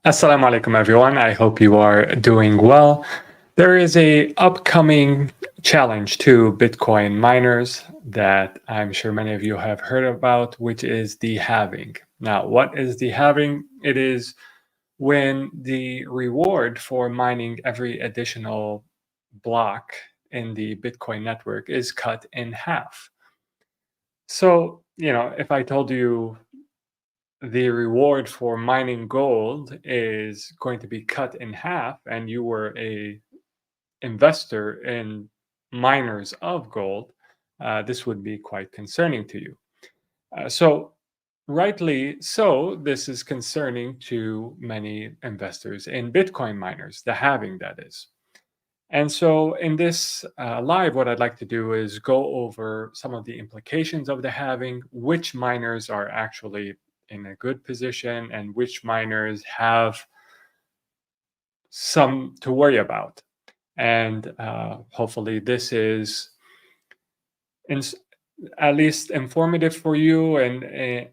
Assalamu alaikum, everyone. I hope you are doing well. There is a upcoming challenge to Bitcoin miners that I'm sure many of you have heard about, which is the halving. Now, what is the halving? It is when the reward for mining every additional block in the Bitcoin network is cut in half. So, if I told you the reward for mining gold is going to be cut in half and you were a investor in miners of gold, this would be quite concerning to you. So rightly so, this is concerning to many investors in Bitcoin miners, the halving that is. And so in this live, what I'd like to do is go over some of the implications of the halving, which miners are actually in a good position and which miners have some to worry about. And hopefully this is ins- at least informative for you and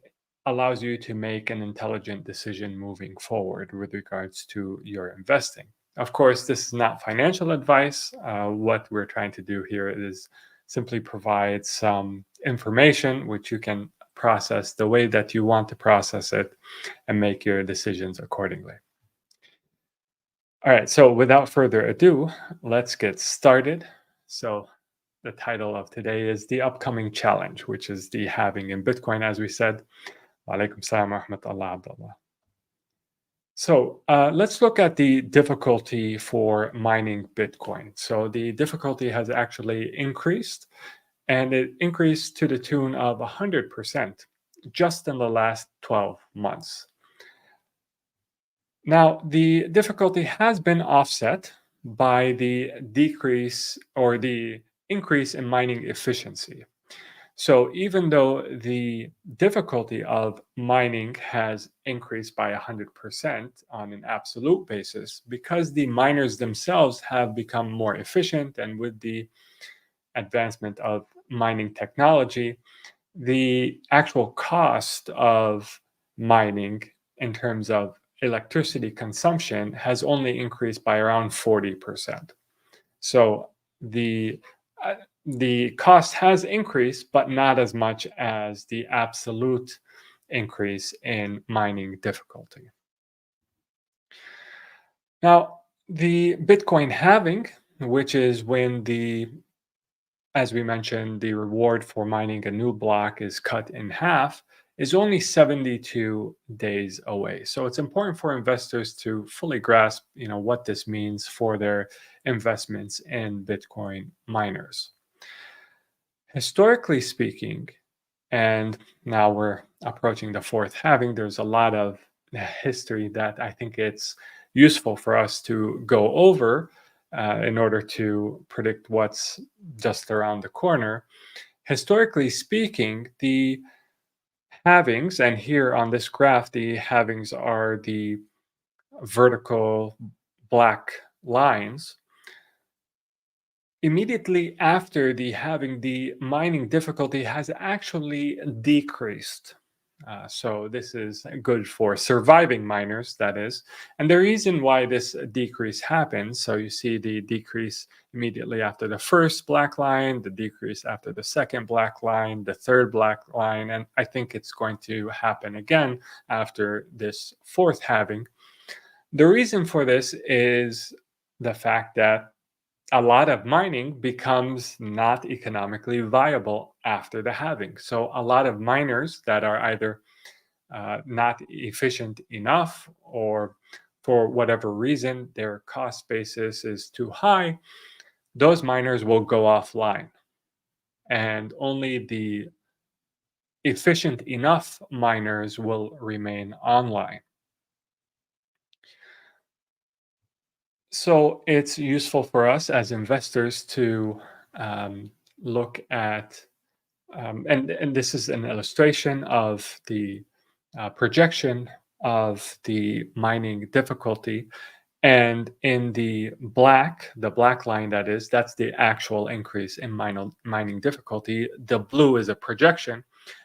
allows you to make an intelligent decision moving forward with regards to your investing. Of course, this is not financial advice. What we're trying to do here is simply provide some information which you can process the way that you want to process it and make your decisions accordingly. All right, so without further ado, let's get started. So, the title of today is The Upcoming Challenge, which is the halving in Bitcoin, as we said. Wa alaikum salam wa rahmatullah Abdullah. So let's look at the difficulty for mining Bitcoin. So the difficulty has actually increased, and it increased to the tune of 100% just in the last 12 months. Now, the difficulty has been offset by the decrease or the increase in mining efficiency. So even though the difficulty of mining has increased by 100% on an absolute basis, because the miners themselves have become more efficient and with the advancement of mining technology, the actual cost of mining in terms of electricity consumption has only increased by around 40%. So the uh, the cost has increased, but not as much as the absolute increase in mining difficulty. Now, the Bitcoin halving, which is when as we mentioned, the reward for mining a new block is cut in half, is only 72 days away. So it's important for investors to fully grasp, what this means for their investments in Bitcoin miners. Historically speaking, and now we're approaching the fourth halving, there's a lot of history that I think it's useful for us to go over in order to predict what's just around the corner. Historically speaking, the halvings, and here on this graph, the halvings are the vertical black lines. Immediately after the halving, the mining difficulty has actually decreased. So this is good for surviving miners, that is. And the reason why this decrease happens, so you see the decrease immediately after the first black line, the decrease after the second black line, the third black line, and I think it's going to happen again after this fourth halving. The reason for this is the fact that a lot of mining becomes not economically viable after the halving. So a lot of miners that are either not efficient enough or for whatever reason their cost basis is too high, those miners will go offline. And only the efficient enough miners will remain online. So it's useful for us as investors to look at, and this is an illustration of the projection of the mining difficulty. And in the black line that is, that's the actual increase in mining difficulty. The blue is a projection.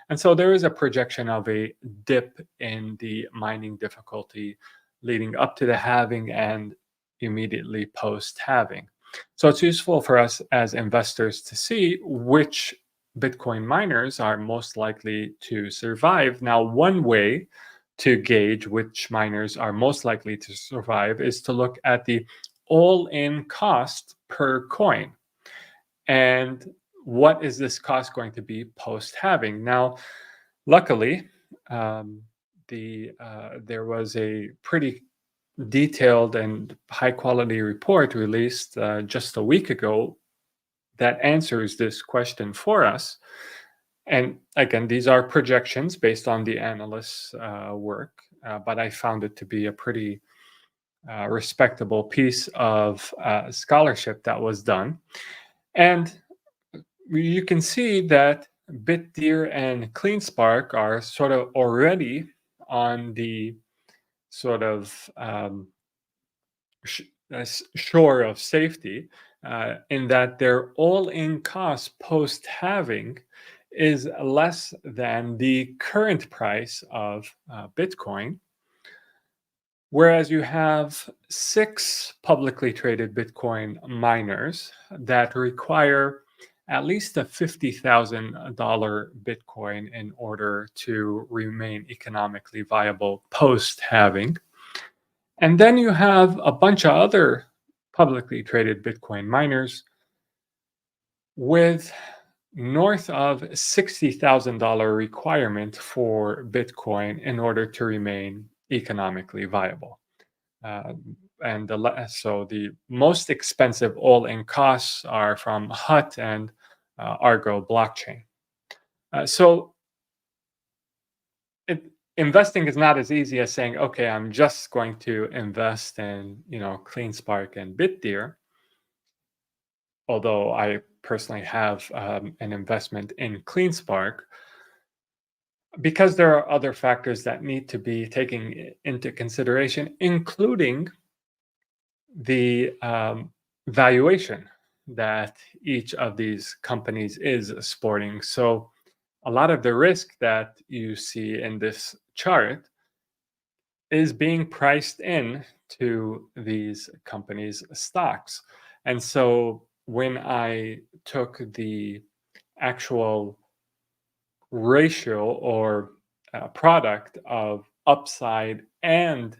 And so there is a projection of a dip in the mining difficulty leading up to the halving and immediately post halving. So it's useful for us as investors to see which Bitcoin miners are most likely to survive. Now, one way to gauge which miners are most likely to survive is to look at the all-in cost per coin. And what is this cost going to be post halving? Now, luckily, um, there was a pretty detailed and high quality report released just a week ago that answers this question for us. And again, these are projections based on the analysts' work, but I found it to be a pretty respectable piece of scholarship that was done. And you can see that BitDeer and CleanSpark are sort of already on the sort of shore of safety, in that their all-in cost post-halving is less than the current price of Bitcoin. Whereas you have 6 publicly traded Bitcoin miners that require at least a $50,000 Bitcoin in order to remain economically viable post halving. And then you have a bunch of other publicly traded Bitcoin miners with north of $60,000 requirement for Bitcoin in order to remain economically viable. Uh, so the most expensive all-in costs are from Hut and Argo blockchain. So investing is not as easy as saying, okay, I'm just going to invest in CleanSpark and BitDeer. Although I personally have an investment in CleanSpark, because there are other factors that need to be taken into consideration, including the valuation that each of these companies is sporting. So a lot of the risk that you see in this chart is being priced in to these companies' stocks. And so when I took the actual ratio or product of upside and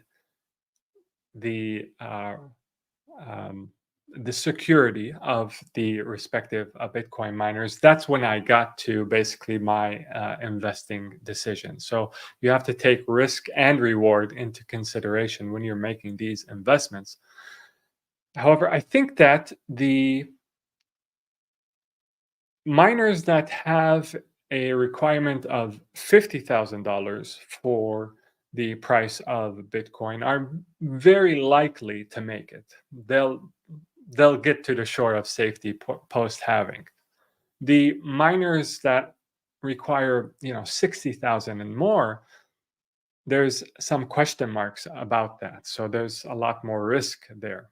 the um, the security of the respective Bitcoin miners, that's when I got to basically my investing decision. So you have to take risk and reward into consideration when you're making these investments. However, I think that the miners that have a requirement of $50,000 for the price of Bitcoin are very likely to make it. They'll get to the shore of safety post halving. The miners that require 60,000 and more, there's some question marks about that. So there's a lot more risk there.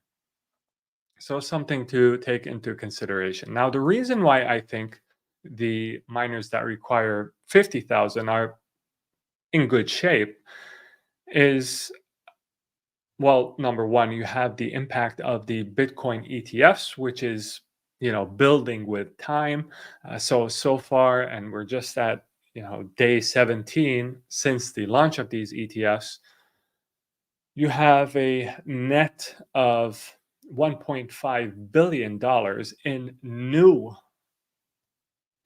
So something to take into consideration. Now, the reason why I think the miners that require 50,000 are in good shape is, well, number one, you have the impact of the Bitcoin ETFs, which is building with time. So far, and we're just at day 17 since the launch of these ETFs, you have a net of $1.5 billion in new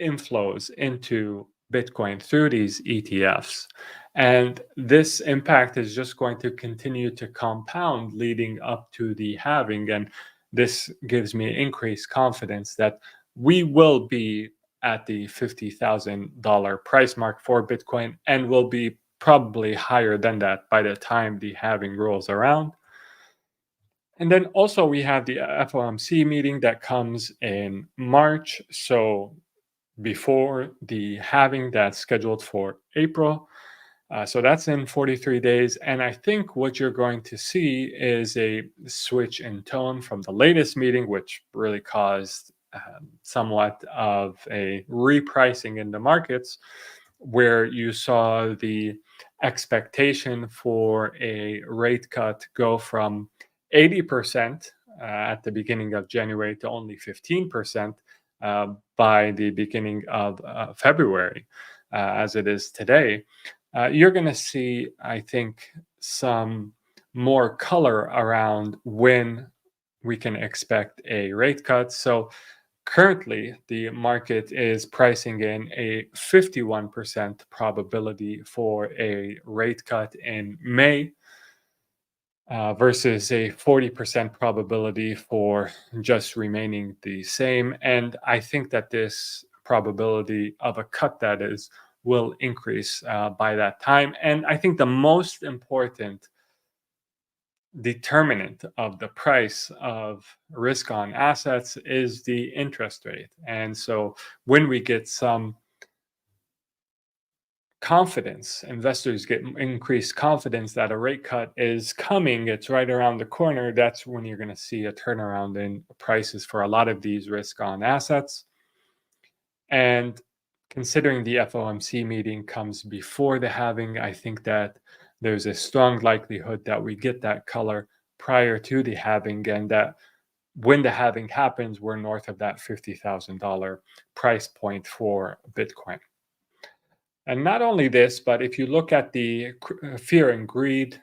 inflows into Bitcoin through these ETFs. And this impact is just going to continue to compound leading up to the halving. And this gives me increased confidence that we will be at the $50,000 price mark for Bitcoin and will be probably higher than that by the time the halving rolls around. And then also we have the FOMC meeting that comes in March. So before the halving that's scheduled for April. So that's in 43 days. And I think what you're going to see is a switch in tone from the latest meeting, which really caused somewhat of a repricing in the markets, where you saw the expectation for a rate cut go from 80% at the beginning of January to only 15% by the beginning of February, as it is today, you're going to see, I think, some more color around when we can expect a rate cut. So currently, the market is pricing in a 51% probability for a rate cut in May versus a 40% probability for just remaining the same. And I think that this probability of a cut, that is, will increase by that time. And I think the most important determinant of the price of risk on assets is the interest rate. And so when we get some confidence, investors get increased confidence that a rate cut is coming, it's right around the corner, that's when you're going to see a turnaround in prices for a lot of these risk on assets. And considering the FOMC meeting comes before the halving, I think that there's a strong likelihood that we get that color prior to the halving, and that when the halving happens, we're north of that $50,000 price point for Bitcoin. And not only this, but if you look at the fear and greed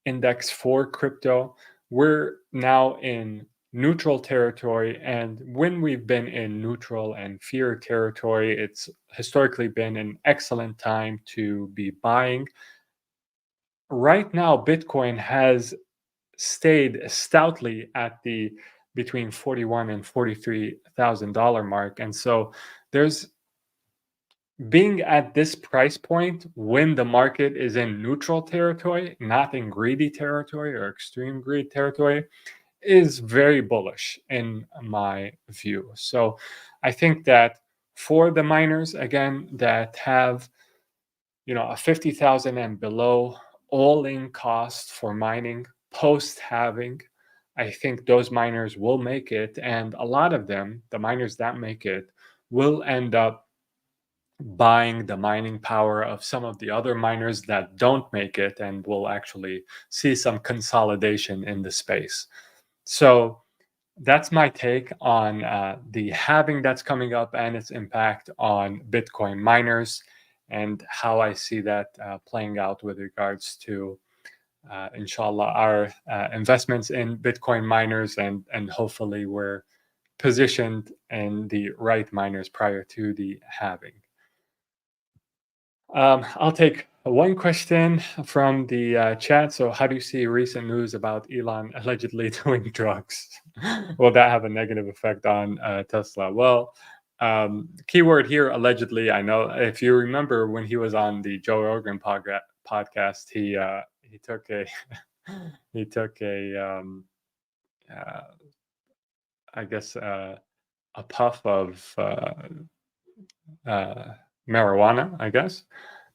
index for crypto, we're now in neutral territory. And when we've been in neutral and fear territory, it's historically been an excellent time to be buying. Right now, Bitcoin has stayed stoutly at the between $41,000 and $43,000 mark. And so there's being at this price point when the market is in neutral territory, not in greedy territory or extreme greed territory, is very bullish in my view. So I think that for the miners, again, that have a 50,000 and below all-in cost for mining post-halving, I think those miners will make it, and a lot of them, the miners that make it, will end up buying the mining power of some of the other miners that don't make it, and will actually see some consolidation in the space. So that's my take on the halving that's coming up and its impact on Bitcoin miners, and how I see that playing out with regards to, inshallah, our investments in Bitcoin miners, and hopefully we're positioned in the right miners prior to the halving. I'll take one question from the chat. So, how do you see recent news about Elon allegedly doing drugs? Will that have a negative effect on Tesla? Well, keyword here, allegedly. I know if you remember when he was on the Joe Rogan podcast, he took a he took a uh, I guess a puff of marijuana, I guess,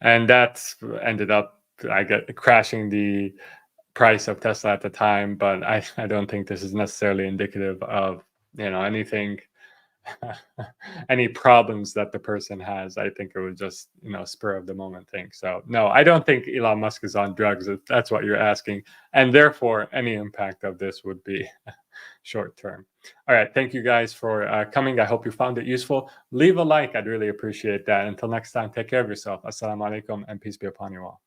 and that's ended up, I get, crashing the price of Tesla at the time. But I don't think this is necessarily indicative of anything, any problems that the person has. I think it was just spur of the moment thing. So no, I don't think Elon Musk is on drugs, if that's what you're asking, and therefore any impact of this would be short term. All right, thank you guys for coming. I hope you found it useful. Leave a like, I'd really appreciate that. Until next time, take care of yourself. Assalamu alaikum, and peace be upon you all.